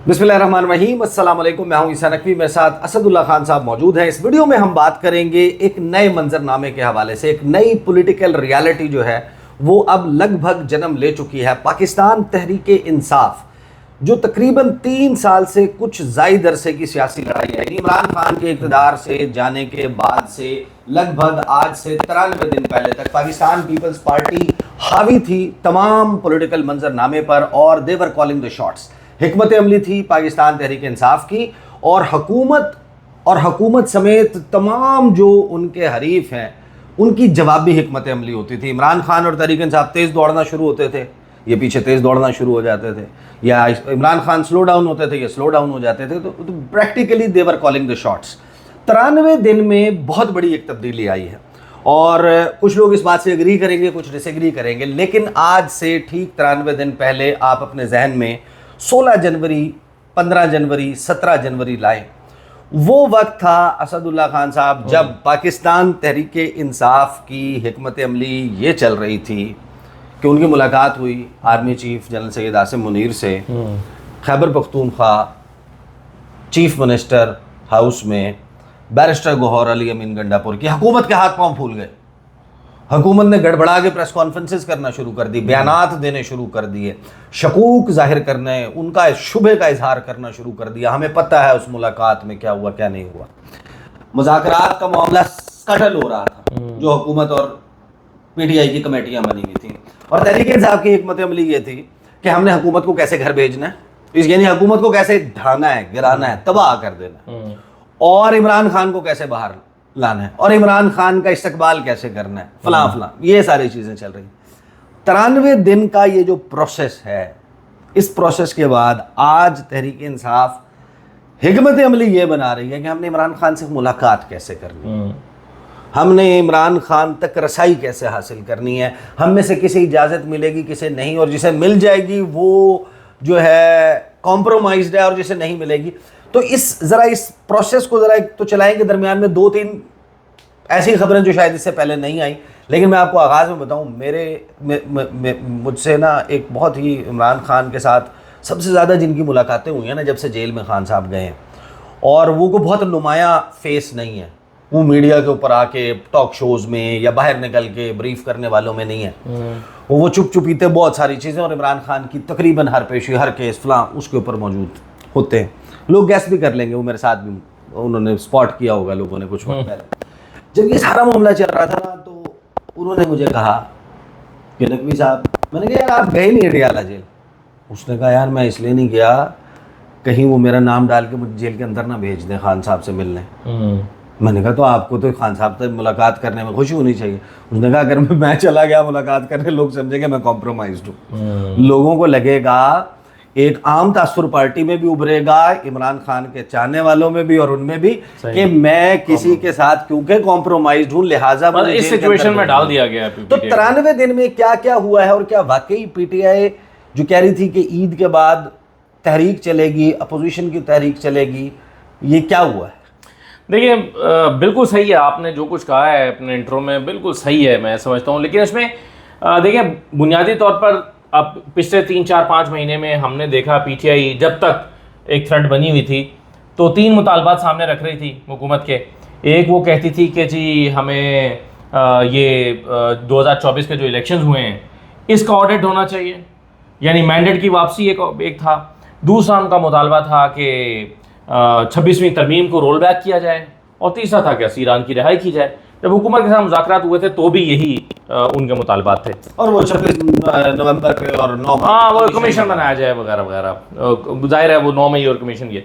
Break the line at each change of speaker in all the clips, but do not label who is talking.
बिस्मिल्लाहिर्रहमानिर्रहीम, अस्सलाम वालेकुम। मैं हूं ईसा नकवी, मेरे साथ असदुल्ला खान साहब मौजूद हैं। इस वीडियो में हम बात करेंगे एक नए मंजरनामे के हवाले से। एक नई पॉलिटिकल रियलिटी जो है वो अब लगभग जन्म ले चुकी है। पाकिस्तान तहरीक इंसाफ जो तकरीबन 3 साल से कुछ ज़ायद अरसे की सियासी लड़ाई है, इमरान खान के इक़्तिदार से जाने के बाद से लगभग आज से 93 दिन पहले तक पाकिस्तान पीपल्स पार्टी हावी थी तमाम पॉलिटिकल मंजरनामे पर और देवर कॉलिंग द शॉट्स। हिकमत अमली थी पाकिस्तान तहरीक इंसाफ की और हुकूमत समेत तमाम जो उनके हरीफ हैं उनकी जवाबी हिकमत अमली होती थी। इमरान खान और तहरीक इंसाफ तेज़ दौड़ना शुरू होते थे, ये पीछे तेज़ दौड़ना शुरू हो जाते थे, या इमरान खान स्लो डाउन होते थे, ये स्लो डाउन हो जाते थे। तो practically they're calling the shots. 93 दिन में बहुत बड़ी एक तब्दीली आई है और कुछ लोग इस बात से एग्री करेंगे, कुछ डिसएग्री करेंगे, लेकिन आज से ठीक 93 दिन पहले आप अपने जहन में 16 जनवरी, 15 जनवरी, 17 जनवरी लाए। वो वक्त था असदुल्ला खान साहब जब पाकिस्तान तहरीक इंसाफ की हिकमत अमली ये चल रही थी कि उनकी मुलाकात हुई army chief general Syed Asim Munir से Khyber Pakhtunkhwa chief minister house में बैरिस्टर गौहर अली अमीन गंडापुर की हुकूमत के हाथ पांव फूल गए। हुकूमत ने गड़बड़ा के प्रेस कॉन्फ्रेंसेस करना शुरू कर दी, बयानात देने शुरू कर दिए, शकूक जाहिर करने, उनका शुबे का इजहार करना शुरू कर दिया। हमें पता है उस मुलाकात में क्या हुआ क्या नहीं हुआ। मुज़ाकरात का मामला स्कटल हो रहा था जो हुकूमत और पीटीआई की कमेटियां बनी हुई थी और तहरीक इंसाफ की हिकमत अमली ये थी कि हमने हुकूमत को कैसे घर भेजना है, यानी हुकूमत को कैसे ढाना है, गिराना है, तबाह कर देना है, और इमरान खान को कैसे बाहर लाना है और इमरान खान का इस्तकबाल कैसे करना है, फलां फलां, ये सारी चीज़ें चल रही। 93 दिन का ये जो प्रोसेस है, इस प्रोसेस के बाद आज तहरीक इंसाफ हिकमत अमली ये बना रही है कि हमने इमरान खान से मुलाकात कैसे करनी है, हमने इमरान खान तक रसाई कैसे हासिल करनी है, हम में से किसे इजाज़त मिलेगी किसे नहीं, और जिसे मिल जाएगी वो जो है कॉम्प्रोमाइज्ड है और जिसे नहीं मिलेगी। तो इस प्रोसेस को ज़रा तो चलाएंगे। दरमियान में 2-3 ऐसी खबरें जो शायद इससे पहले नहीं आई, लेकिन मैं आपको आगाज़ में बताऊं, मुझसे ना एक बहुत ही इमरान खान के साथ सबसे ज़्यादा जिनकी मुलाकातें हुई हैं ना जब से जेल में खान साहब गए हैं, और वो को बहुत नुमाया फेस नहीं है, वो मीडिया के ऊपर आके टॉक शोज़ में या बाहर निकल के ब्रीफ करने वालों में नहीं है, वो चुप चुपीते बहुत सारी चीज़ें और इमरान खान की तकरीबन हर पेशी, हर केस फलां उसके ऊपर मौजूद होते हैं। लोग गैस भी कर लेंगे, वो मेरे साथ भी उन्होंने स्पॉट किया होगा लोगों ने कुछ वक्त पहले। जब ये सारा मामला चल रहा था ना तो उन्होंने मुझे कहा कि नकवी साहब, मैंने कहा यार आप गए नहीं अडियाला जेल। उसने कहा यार मैं इसलिए नहीं गया कहीं वो मेरा नाम डाल के मुझे जेल के अंदर ना भेज दें खान साहब से मिलने। मैंने कहा तो आपको तो खान साहब से मुलाकात करने में खुशी होनी चाहिए। उसने कहा अगर मैं चला गया मुलाकात करने, लोग समझेंगे मैं कॉम्प्रोमाइज्ड हूँ, लोगों को लगेगा, एक आम तासुर पार्टी में भी उभरेगा, इमरान खान के चाहने वालों में भी और उनमें भी, कि मैं किसी के साथ क्योंकि कॉम्प्रोमाइज्ड हूँ लिहाजा
इस सिचुएशन में डाल दिया गया।
तो 93 दिन में क्या क्या हुआ है और क्या वाकई पीटीआई जो कह रही थी कि ईद के बाद तहरीक चलेगी, अपोजिशन की तहरीक चलेगी, ये क्या हुआ है?
देखिए बिल्कुल सही है, आपने जो कुछ कहा है अपने इंट्रो में बिल्कुल सही है, मैं समझता हूँ। लेकिन इसमें देखिए बुनियादी तौर पर अब पिछले 3-4-5 महीने में हमने देखा पीटीआई जब तक एक थ्रेड बनी हुई थी तो 3 मुतालबात सामने रख रही थी हुकूमत के। एक वो कहती थी कि जी हमें ये 2024 के जो इलेक्शंस हुए हैं इसका ऑडिट होना चाहिए, यानी मैंडेट की वापसी एक था। दूसरा उनका मुतालबा था कि 26वीं तरमीम को रोल बैक किया जाए, और तीसरा था कि असीरान की रिहाई की जाए। जब हुकूमत के साथ मुज़ाकरात हुए थे तो भी यही उनके मुतालबात थे,
और वो 26 नवंबर पे और 9
वो कमीशन बनाया जाए वगैरह वगैरह। जाहिर है वो 9 मई और कमीशन ये।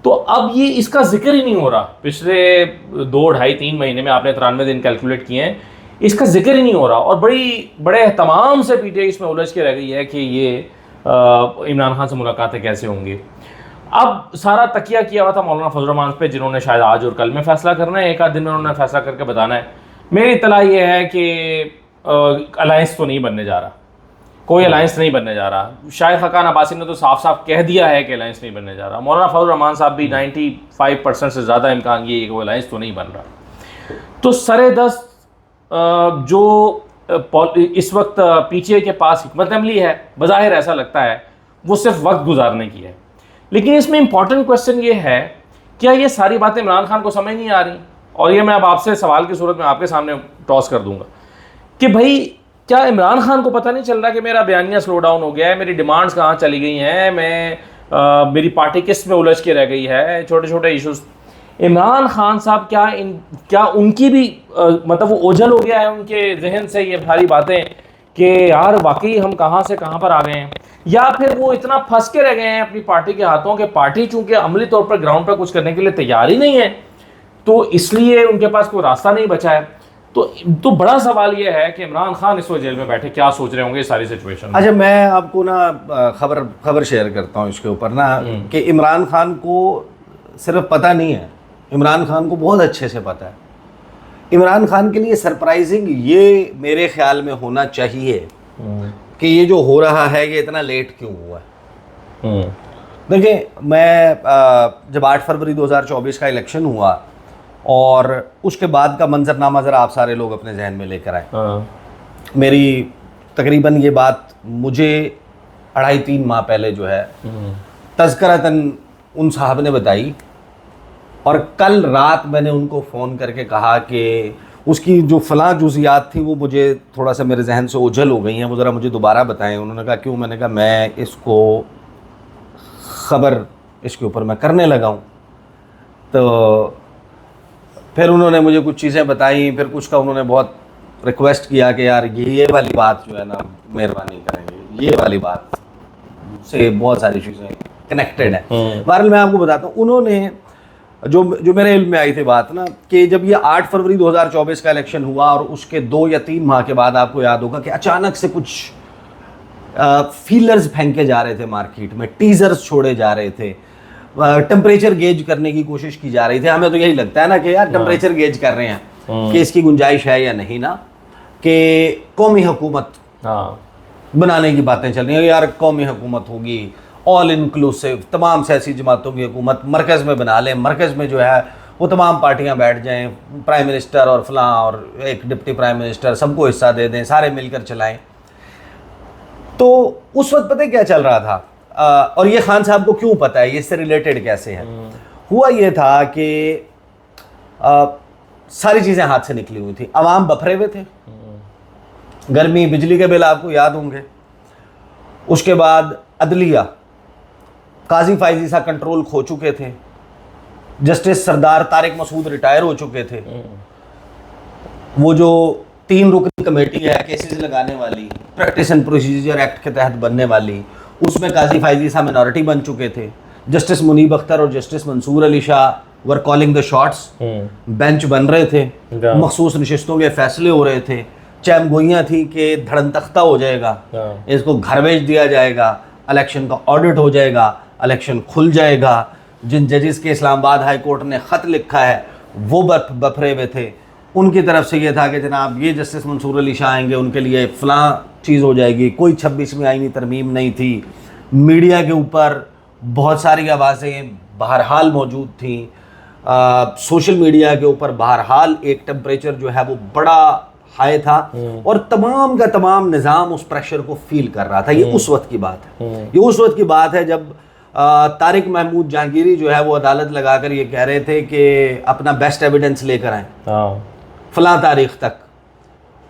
तो अब ये इसका जिक्र ही नहीं हो रहा। पिछले 2-2.5-3 महीने में आपने 93 दिन कैलकुलेट किए हैं, इसका जिक्र ही नहीं हो रहा, और बड़े एहतमाम से पीटीआई इसमें उलझ के रह गई है कि ये इमरान खान से मुलाकातें कैसे होंगी। अब सारा तकिया किया हुआ था मौलाना फजल रहमान पे, जिन्होंने शायद आज और कल में फैसला करना है, एक आध दिन में उन्होंने फैसला करके बताना है। मेरी इत्तला ये है कि अलायंस तो नहीं बनने जा रहा, कोई अलायंस नहीं बनने जा रहा। शायद खकान अब्बासी ने तो साफ साफ कह दिया है कि अलायंस नहीं बनने जा रहा। मौलाना फजल रहमान साहब भी 95% से ज़्यादा इम्कान ये है कि वो अलायंस तो नहीं बन रहा। तो सरेदस्त जो इस वक्त पीटीआई के पास हिकमत अमली है, बज़ाहिर ऐसा लगता है वो सिर्फ वक्त गुजारने की है। लेकिन इसमें इंपॉर्टेंट क्वेश्चन ये है, क्या ये सारी बातें इमरान खान को समझ नहीं आ रही? और ये मैं अब आपसे सवाल की सूरत में आपके सामने टॉस कर दूंगा कि भाई क्या इमरान खान को पता नहीं चल रहा कि मेरा बयानिया स्लो डाउन हो गया है, मेरी डिमांड्स कहाँ चली गई हैं, मेरी पार्टी किस में उलझ के रह गई है, छोटे छोटे इश्यूज। इमरान खान साहब क्या उनकी भी मतलब वो ओझल हो गया है उनके जहन से ये सारी बातें कि यार वाकई हम कहाँ से कहाँ पर आ गए हैं, या फिर वो इतना फंस के रह गए हैं अपनी पार्टी के हाथों कि पार्टी चूंकि अमली तौर पर ग्राउंड पर कुछ करने के लिए तैयार ही नहीं है, तो इसलिए उनके पास कोई रास्ता नहीं बचा है। तो बड़ा सवाल ये है कि इमरान खान इस वक्त जेल में बैठे क्या सोच रहे होंगे इस सारी सिचुएशन में।
अच्छा, मैं आपको ना खबर शेयर करता हूँ इसके ऊपर ना कि इमरान खान को सिर्फ पता नहीं है, इमरान खान को बहुत अच्छे से पता है। इमरान खान के लिए सरप्राइजिंग ये मेरे ख्याल में होना चाहिए कि ये जो हो रहा है ये इतना लेट क्यों हुआ है। देखिए, मैं जब 8 फरवरी 2024 का इलेक्शन हुआ और उसके बाद का मंजरनामा ज़रा आप सारे लोग अपने जहन में लेकर आए। मेरी तकरीबन ये बात मुझे 2.5-3 माह पहले जो है तज़किरतन उन साहब ने बताई, और कल रात मैंने उनको फ़ोन करके कहा कि उसकी जो फ़लाँ जुज़ियात थी वो मुझे थोड़ा सा मेरे जहन से ओझल हो गई हैं, वो ज़रा मुझे दोबारा बताएं। उन्होंने कहा क्यों? मैंने कहा मैं इसको ख़बर इसके ऊपर मैं करने लगा हूँ। तो फिर उन्होंने मुझे कुछ चीज़ें बताई, फिर कुछ का उन्होंने बहुत रिक्वेस्ट किया कि यार ये वाली बात जो है ना मेहरबानी करेंगे, ये वाली बात से बहुत सारी चीज़ें कनेक्टेड है। बहरहाल मैं आपको बताता हूँ, उन्होंने जो मेरे इल्म में आई थी बात ना कि जब ये 8 फरवरी 2024 का इलेक्शन हुआ और उसके 2 या 3 माह के बाद आपको याद होगा कि अचानक से कुछ फीलर्स फेंके जा रहे थे मार्केट में, टीजर्स छोड़े जा रहे थे, टेम्परेचर गेज करने की कोशिश की जा रही थी। हमें तो यही लगता है ना कि यार टेम्परेचर गेज कर रहे हैं कि इसकी गुंजाइश है या नहीं ना, कि कौमी हुकूमत बनाने की बातें चल रही हैं, यार कौमी हुकूमत होगी, ऑल इंक्लूसिव, तमाम सियासी जमातों की हुकूमत मरकज़ में बना लें, मरकज़ में जो है वो तमाम पार्टियां बैठ जाएं, प्राइम मिनिस्टर और फलां और एक डिप्टी प्राइम मिनिस्टर सबको हिस्सा दे दें, सारे मिलकर चलाएं। तो उस वक्त पता है क्या चल रहा था, और ये खान साहब को क्यों पता है, ये इससे रिलेटेड कैसे है? हुआ ये था कि सारी चीज़ें हाथ से निकली हुई थी, अवाम बफरे हुए थे, गर्मी, बिजली के बिल आपको याद होंगे, उसके बाद अदलिया, काजी फायजी सा कंट्रोल खो चुके थे, जस्टिस सरदार तारिक मसूद रिटायर हो चुके थे, वो जो 3 रुकनी कमेटी है केसेस लगाने वाली, प्रैक्टिस एंड प्रोसीजर एक्ट के तहत बनने वाली, उसमें काजी फायजी सा मिनॉरिटी बन चुके थे, जस्टिस मुनीब अख्तर और justice Mansoor Ali Shah were calling the shots, bench बन रहे थे, मखसूस नशिस्तों के फैसले हो रहे थे, चैमगोइयाँ थी कि धड़न तख्ता हो जाएगा, इसको घर भेज दिया जाएगा, इलेक्शन का ऑडिट हो जाएगा, इलेक्शन खुल जाएगा, जिन जजेस के इस्लामाबाद हाई कोर्ट ने ख़त लिखा है वो बफरे हुए थे, उनकी तरफ से ये था कि जनाब ये जस्टिस मंसूर अली शाह आएंगे, उनके लिए फ़लाँ चीज़ हो जाएगी, कोई 26वीं आईनी तरमीम नहीं थी, मीडिया के ऊपर बहुत सारी आवाज़ें बहरहाल मौजूद थी, सोशल मीडिया के ऊपर बहरहाल एक टेम्परेचर जो है वो बड़ा हाई था, और तमाम का तमाम निज़ाम उस प्रेशर को फील कर रहा था। ये उस वक्त की बात है, ये उस वक्त की बात है जब तारिक महमूद जहांगीरी जो है वो अदालत लगाकर ये कह रहे थे कि अपना बेस्ट एविडेंस लेकर आए फलां तारीख तक,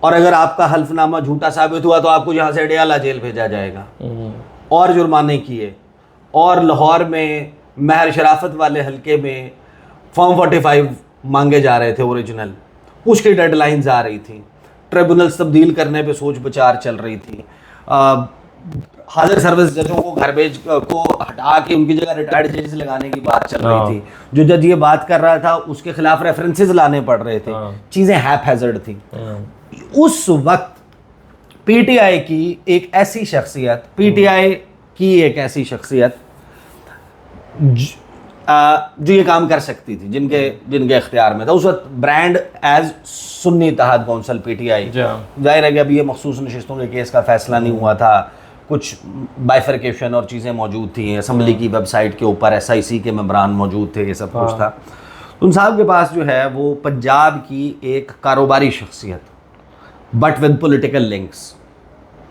और अगर आपका हल्फनामा झूठा साबित हुआ तो आपको यहाँ से अडयाला जेल भेजा जाएगा, और जुर्माने किए। और लाहौर में महर शराफत वाले हल्के में फॉर्म 45 मांगे जा रहे थे ओरिजिनल, उसकी डेडलाइंस आ रही थी, ट्रिब्यूनल्स तब्दील करने पे सोच विचार चल रही थी, हाजिर सर्विस जजों को घर भेज को हटा के उनकी जगह रिटायर्ड जजेस लगाने की बात चल रही थी, जो जज ये बात कर रहा था उसके खिलाफ रेफरेंसेस लाने पड़ रहे थे, चीज़ें हैप हैजर्ड थी। उस वक्त पीटीआई की एक ऐसी शख्सियत, जो ये काम कर सकती थी, जिनके इख्तियार में था उस वक्त, brand as Sunni Ittehad council PTI, जाहिर है कि अभी ये मखसूस नशिस्तों के केस का फैसला नहीं हुआ था, कुछ बाइफरकेशन और चीज़ें मौजूद थी, असम्बली की वेबसाइट के ऊपर SIC के मेंबरान मौजूद थे, ये सब कुछ था। उन साहब के पास जो है वो पंजाब की एक कारोबारी शख्सियत, बट विद पॉलिटिकल लिंक्स,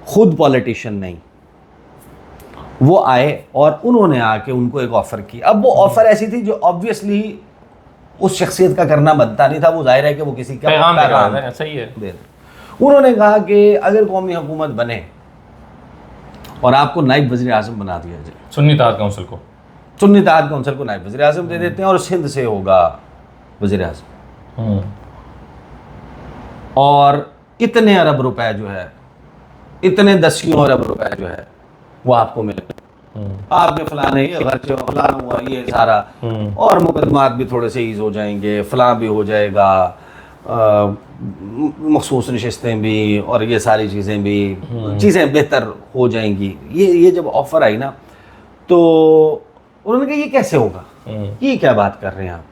खुद पॉलिटिशियन नहीं, वो आए और उन्होंने आके उनको एक ऑफ़र की। अब वो ऑफ़र ऐसी थी जो ऑब्वियसली उस शख्सियत का करना बनता नहीं था, वो जाहिर है कि वो किसी का
पैगाम
पैगाम
है, सही है।
दे दे। उन्होंने कहा कि अगर कौमी हुकूमत बने और आपको नायब वज़ीर आज़म बना दिया जाए,
सुन्नी इत्तेहाद काउंसिल को,
सुन्नी इत्तेहाद काउंसिल को नायब वज़ीर आज़म दे देते हैं और सिंध से होगा वज़ीर आज़म, और इतने अरब रुपए जो है, इतने दसियों अरब रुपए जो है वो आपको मिले, आपके फलाने ये खर्चे फलाना हुआ ये सारा, और मुकदमात भी थोड़े से ईज हो जाएंगे, फलां भी हो जाएगा, मखसूस नशिस्तें भी और ये सारी चीज़ें भी, चीज़ें बेहतर हो जाएंगी। ये जब ऑफ़र आई ना तो उन्होंने कहा ये कैसे होगा, ये क्या बात कर रहे हैं आप।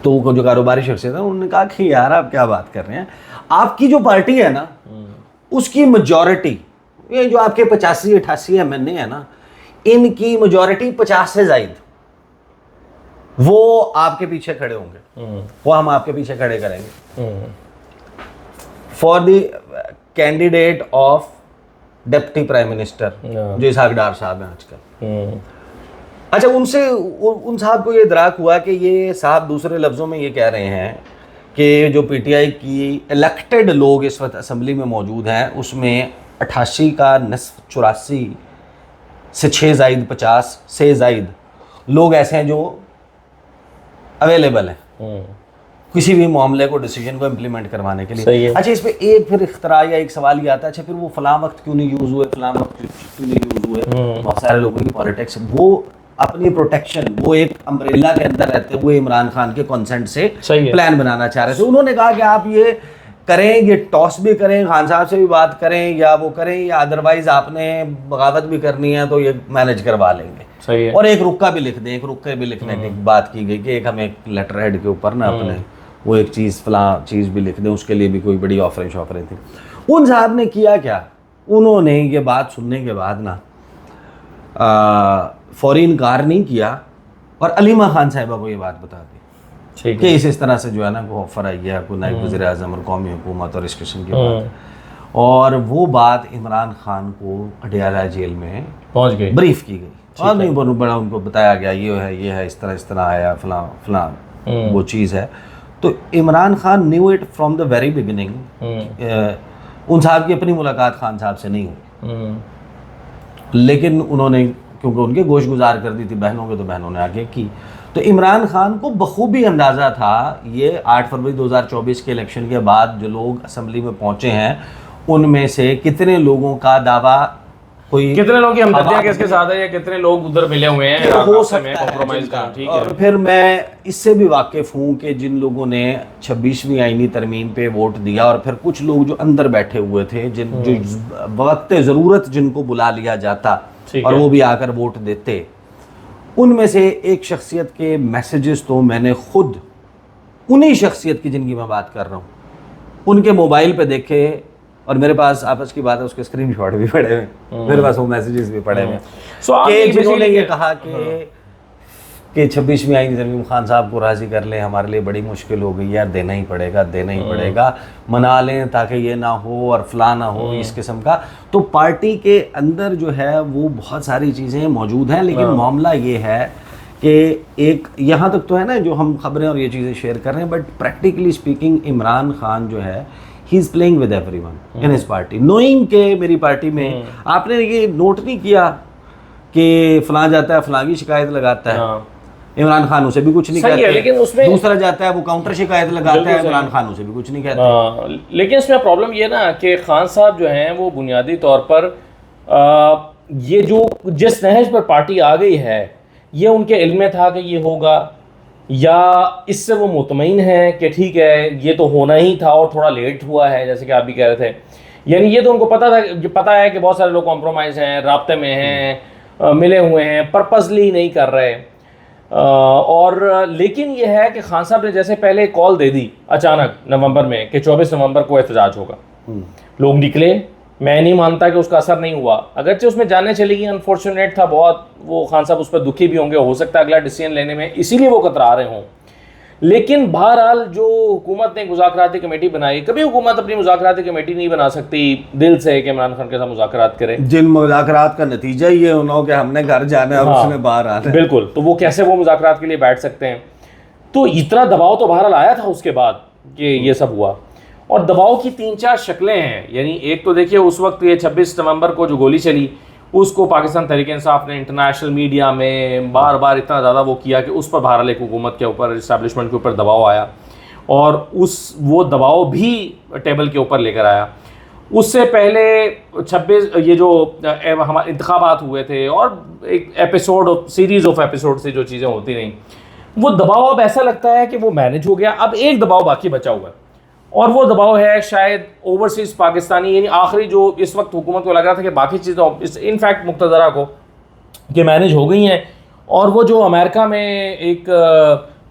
तो वो जो कारोबारी शख्सियत है उन्होंने कहा कि यार आप क्या बात कर रहे हैं, आपकी जो पार्टी है ना उसकी मेजॉरिटी, ये जो आपके 85-88 MNA है ना, इनकी मेजॉरिटी 50 से ज़ायद वो आपके पीछे खड़े होंगे, वो हम आपके पीछे खड़े करेंगे for the candidate of deputy prime minister जो इसहाक डार साहब हैं आजकल। अच्छा, उन साहब को ये इदराक हुआ कि ये साहब दूसरे लफ्ज़ों में ये कह रहे हैं कि जो PTI की इलेक्टेड लोग इस वक्त असम्बली में मौजूद हैं उसमें 88 का नस्फ 84 से 6 ज़ायद 50 से ज़ायद लोग ऐसे हैं जो अवेलेबल हैं किसी भी मामले को, डिसीजन को इम्प्लीमेंट करवाने के लिए। अच्छा, इस पे एक फिर इख्तरा या एक सवाल ये आता है, अच्छा फिर वो फलां वक्त क्यों नहीं यूज़ हुए, फलां वक्त क्यों नहीं यूज़ हुए। बहुत सारे लोगों की पॉलिटिक्स, वो अपनी प्रोटेक्शन, वो एक अम्ब्रेला के अंदर रहते हुए इमरान खान के कंसेंट से प्लान बनाना चाह रहे थे। उन्होंने कहा कि आप ये करें, ये टॉस भी करें, खान साहब से भी बात करें या वो करें, या अदरवाइज आपने बगावत भी करनी है तो ये मैनेज करवा लेंगे।
सही है।
और एक रुक्का भी लिख दें, एक रुक्के भी लिखने की बात की गई कि एक हम एक लेटर हेड के ऊपर ना अपने वो एक चीज़ फलां चीज़ भी लिख दें, उसके लिए भी कोई बड़ी ऑफरें शॉफरें थी। उन साहब ने किया क्या, उन्होंने ये बात सुनने के बाद ना फौरी इनकार नहीं किया और अलीमा खान साहिबा को ये बात बता दी कि इस तरह से जो है ना को ऑफर आई है आपको नायब वज़ीर आज़म और कौमी हुकूमत और इस किस्म की बात है। और वो बात इमरान खान को अडयाला जेल में
पहुंच गई,
ब्रीफ की गई और नहीं बड़ा उनको बताया गया ये है इस तरह आया फलां फलां वो चीज़ है। तो Imran Khan knew it from the very beginning. उन साहब की अपनी मुलाकात खान साहब से नहीं हुई, लेकिन उन्होंने क्योंकि उनके गोश गुजार कर दी थी बहनों के, तो बहनों ने आगे की। तो इमरान खान को बखूबी अंदाज़ा था, ये 8 फरवरी 2024 के इलेक्शन के बाद जो लोग असम्बली में पहुंचे हैं उनमें से कितने लोगों का दावा, कोई
कितने लोग की हमदर्दियां किसके साथ है या कितने लोग उधर मिले हुए हैं,
हो सकता है
कॉम्प्रोमाइज का। ठीक है।
और फिर मैं इससे भी वाकिफ हूँ कि जिन लोगों ने 26वीं आईनी तरमीम पे वोट दिया और फिर कुछ लोग जो अंदर बैठे हुए थे जो वक्त ज़रूरत जिनको बुला लिया जाता और वो भी आकर वोट देते, उनमें से एक शख्सियत के मैसेजेस तो मैंने खुद उन्हीं शख्सियत की जिनकी मैं बात कर रहा हूँ उनके मोबाइल पे देखे, और मेरे पास आपस की बात है उसके स्क्रीनशॉट भी पड़े हुए, मेरे पास वो मैसेजेस भी पड़े हुए कि जिन्होंने ये कहा कि 26वीं आईनी तरमीम खान साहब को राज़ी कर लें, हमारे लिए बड़ी मुश्किल हो गई यार, देना ही पड़ेगा, मना लें ताकि ये ना हो और फला ना हो, इस किस्म का। तो पार्टी के अंदर जो है वो बहुत सारी चीज़ें मौजूद हैं, लेकिन मामला ये है कि एक यहाँ तक तो है ना जो हम खबरें और ये चीज़ें शेयर कर रहे हैं, but practically speaking Imran Khan जो है he is playing with everyone in his party, knowing के मेरी पार्टी में आपने ये नोट नहीं किया कि फलां जाता है फलां की शिकायत लगाता है, इमरान खान उसे भी कुछ नहीं कहता,
लेकिन उसमें दूसरा
जाता है वो काउंटर शिकायत लगाता है, इमरान खान उसे भी कुछ नहीं कहता।
लेकिन इसमें प्रॉब्लम ये ना कि खान साहब जो हैं वो बुनियादी तौर पर ये जो जिस नहज पर पार्टी आ गई है ये उनके इल्म में था कि ये होगा, या इससे वो मुतमईन हैं कि ठीक है ये तो होना ही था और थोड़ा लेट हुआ है, जैसे कि आप भी कह रहे थे। यानी ये तो उनको पता है कि बहुत सारे लोग कॉम्प्रोमाइज़ हैं, राब्ते में हैं, मिले हुए हैं, पर्पसली नहीं कर रहे। और लेकिन ये है कि खान साहब ने जैसे पहले कॉल दे दी अचानक नवंबर में कि 24 नवंबर को एहतजाज होगा, लोग निकले, मैं नहीं मानता कि उसका असर नहीं हुआ, अगरचे उसमें जाने चली गई, अनफॉर्चुनेट था बहुत, वो खान साहब उस पर दुखी भी होंगे, हो सकता है अगला डिसीजन लेने में इसीलिए वो कतरा रहे हों। लेकिन बहरहाल जो हुकूमत ने मुज़ाकराती कमेटी बनाई, कभी हुकूमत अपनी मुज़ाकराती कमेटी नहीं बना सकती दिल से कि इमरान खान के साथ मुज़ाकरात करे।
जिन मुज़ाकरात का नतीजा ही है उन्होंने कि हमने घर जाना है और उसने बाहर आना है।
बिल्कुल, तो वो कैसे वो मुज़ाकरात के लिए बैठ सकते हैं। तो इतना दबाव तो बहरहाल आया था उसके बाद कि ये सब हुआ, और दबाव की 3-4 शक्लें हैं। यानी एक तो देखिए उस वक्त ये 26 नवंबर को जो गोली चली, उसको पाकिस्तान तहरीक इंसाफ ने इंटरनेशनल मीडिया में बार बार इतना ज़्यादा वो किया कि उस पर बहरहाल एक हुकूमत के ऊपर, इस्टेब्लिशमेंट के ऊपर दबाव आया, और वो दबाव भी टेबल के ऊपर लेकर आया। उससे पहले 26 ये जो हमारे इंतखाबात हुए थे और एक एपिसोड सीरीज़ ऑफ एपिसोड से जो चीज़ें होती रहीं, वो दबाव अब ऐसा लगता है कि वो मैनेज हो गया। अब एक दबाव बाकी बचा हुआ है, और वो दबाव है शायद ओवरसीज़ पाकिस्तानी, यानी आखिरी जो इस वक्त हुकूमत को लग रहा था कि बाकी चीज़ें इनफैक्ट मुक्तदरा को कि मैनेज हो गई हैं, और वो जो अमेरिका में एक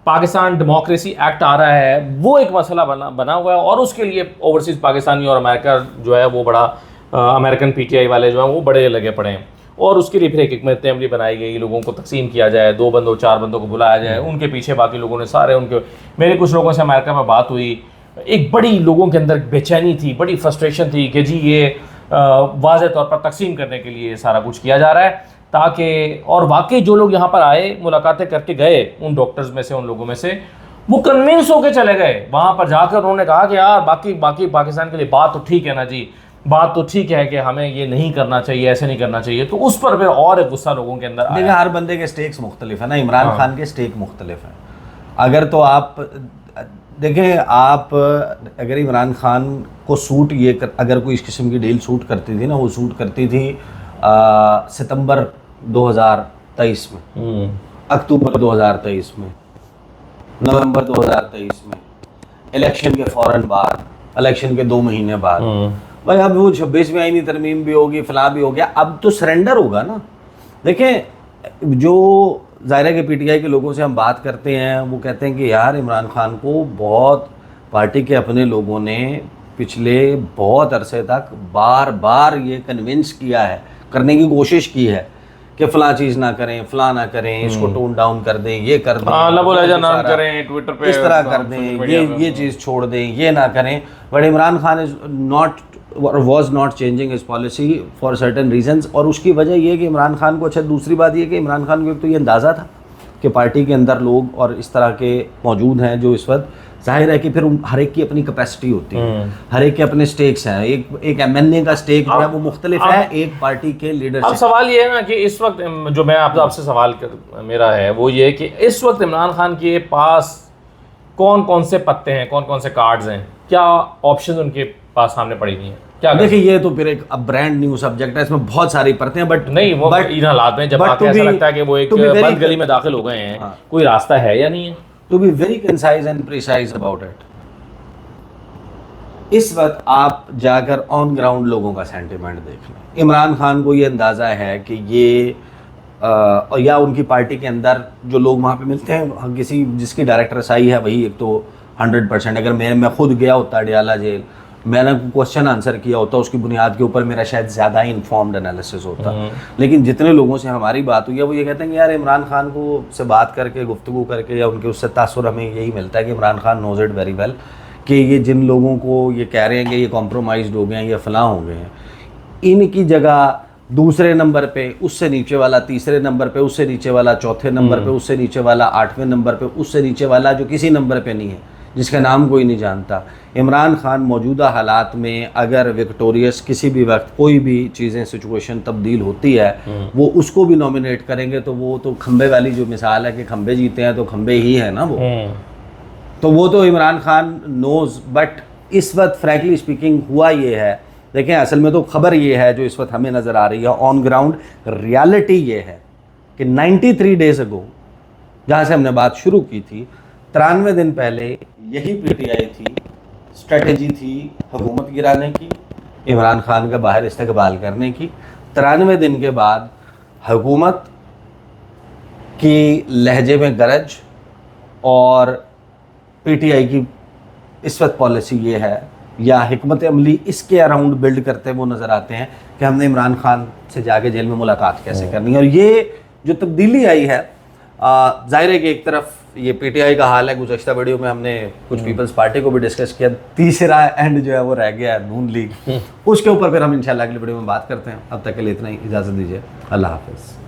पाकिस्तान डेमोक्रेसी एक्ट आ रहा है, वो एक मसला बना हुआ है, और उसके लिए ओवरसीज़ पाकिस्तानी और अमेरिका जो है वो बड़ा अमेरिकन PTI वाले जो हैं वो बड़े लगे पड़े हैं, और उसके लिए फिर एक हिकमत अमली बनाई गई, लोगों को तकसीम किया जाए, 2 बंदों 4 बंदों को बुलाया जाए, उनके पीछे बाकी लोगों ने सारे उनके। मेरे कुछ लोगों से अमेरिका में बात हुई, एक बड़ी लोगों के अंदर बेचैनी थी, बड़ी फ्रस्ट्रेशन थी कि जी ये वाज़ेह तौर पर तकसीम करने के लिए सारा कुछ किया जा रहा है, ताकि, और वाकई जो लोग यहाँ पर आए मुलाकातें करके गए, उन डॉक्टर्स में से, उन लोगों में से, वो कन्विंस होकर चले गए। वहाँ पर जाकर उन्होंने कहा कि यार बाकी पाकिस्तान के लिए बात तो ठीक है ना जी, बात तो ठीक है कि हमें ये नहीं करना चाहिए, ऐसे नहीं करना चाहिए। तो उस पर फिर और एक गुस्सा लोगों के अंदर
देखिए
आया।
हर बंदे के स्टेक्स मुख्तलिफ है ना, इमरान खान के स्टेक मुख्तलिफ हैं। अगर तो आप देखें, आप अगर इमरान खान को सूट अगर कोई इस किस्म की डील सूट करती थी ना, वो सूट करती थी सितंबर 2023 में, अक्टूबर 2023 में, नवंबर 2023 में, इलेक्शन के फ़ौरन बाद, इलेक्शन के 2 महीने बाद। भाई अब वो 26 में आईनी तरमीम भी होगी, फला भी हो गया, अब तो सरेंडर होगा ना। देखें जो ज़ाहिर है कि PTI के लोगों से हम बात करते हैं, वो कहते हैं कि यार इमरान खान को बहुत पार्टी के अपने लोगों ने पिछले बहुत अरसे तक बार बार ये कन्विंस किया है, करने की कोशिश की है कि फ़लाँ चीज़ ना करें, फ़लाँ ना करें, इसको टोन डाउन कर दें, ये कर दें,
ना करें, ट्विटर पे
इस तरह कर दें, ये चीज़ छोड़ दें, ये ना करें। But Imran Khan is not was not changing his policy for certain reasons, और उसकी वजह ये कि इमरान खान को, अच्छा दूसरी बात ये कि इमरान खान को एक तो ये अंदाज़ा था कि पार्टी के अंदर लोग और इस तरह के मौजूद हैं जो इस वक्त, जाहिर है कि फिर हर एक की अपनी कैपेसिटी होती है, हर एक के अपने स्टेक्स हैं। एक MNA का स्टेक जो है वो मुख्तलिफ है एक पार्टी के लीडर से।
अब सवाल ये है ना कि इस वक्त जो मैं आपसे सवाल मेरा है वो ये कि इस वक्त इमरान खान के पास कौन कौन से पत्ते हैं, कौन कौन से कार्ड्स हैं, क्या ऑप्शन उनके पास सामने पड़ी हुई हैं, क्या?
देखिए ये तो फिर एक ब्रांड न्यू सब्जेक्ट है, इसमें बहुत सारी परतें हैं, बट
नहीं वो इन हालात में जब आके ऐसा लगता है कि वो एक बंद गली में दाखिल हो गए हैं, कोई रास्ता है या नहीं है।
To be very concise and precise about it, इस वक्त आप जाकर ऑन ग्राउंड लोगों का सेंटिमेंट देख लें। इमरान खान को ये अंदाज़ा है कि ये या उनकी पार्टी के अंदर जो लोग वहाँ पे मिलते हैं, किसी जिसकी डायरेक्टर साई है वही एक तो 100%, अगर मैं खुद गया होता अडियाला जेल, मैंने क्वेश्चन आंसर किया होता, उसकी बुनियाद के ऊपर मेरा शायद ज़्यादा इन्फॉर्म्ड एनालिसिस होता। लेकिन जितने लोगों से हमारी बात हुई है वो ये कहते हैं कि यार इमरान खान को से बात करके, गुफ्तगू करके, या उनके उससे तासुर हमें यही मिलता है कि Imran Khan knows it very well कि ये जिन लोगों को ये कह रहे हैं कि ये कॉम्प्रोमाइज़ हो गए हैं या फलां हो गए हैं, इनकी जगह दूसरे नंबर पे, उससे नीचे वाला तीसरे नंबर पे, उससे नीचे वाला चौथे नंबर पे, उससे नीचे वाला 8वें नंबर पे, उससे नीचे वाला जो किसी नंबर पे नहीं है, जिसका नाम कोई नहीं जानता। इमरान खान मौजूदा हालात में अगर विक्टोरियस किसी भी वक्त कोई भी चीज़ें सिचुएशन तब्दील होती है, वो उसको भी नॉमिनेट करेंगे। तो वो तो खंबे वाली जो मिसाल है कि खंबे जीते हैं तो खंबे ही है ना वो, तो वो तो इमरान खान नोज। बट इस वक्त फ्रैंकली स्पीकिंग हुआ ये है, देखें असल में तो खबर ये है जो इस वक्त हमें नज़र आ रही है, ऑन ग्राउंड रियलिटी ये है कि 93 डेज अगो जहाँ से हमने बात शुरू की थी, 93 दिन पहले यही PTI थी, स्ट्रेटजी थी हुकूमत गिराने की, इमरान खान का बाहर इस्तेकबाल करने की। 93 दिन के बाद हुकूमत की लहजे में गरज और PTI की इस वक्त पॉलिसी ये है या हिकमत अमली इसके अराउंड बिल्ड करते वो नज़र आते हैं कि हमने इमरान खान से जाके जेल में मुलाकात कैसे करनी है। और ये जो तब्दीली आई है, जाहिर है कि एक तरफ ये पीटीआई का हाल है। गुज़श्ता वीडियो में हमने कुछ पीपल्स पार्टी को भी डिस्कस किया। तीसरा एंड जो है वो रह गया है नून लीग, उसके ऊपर फिर हम इंशाल्लाह अगली वीडियो में बात करते हैं। अब तक के लिए इतना ही, इजाज़त दीजिए, अल्लाह हाफिज़।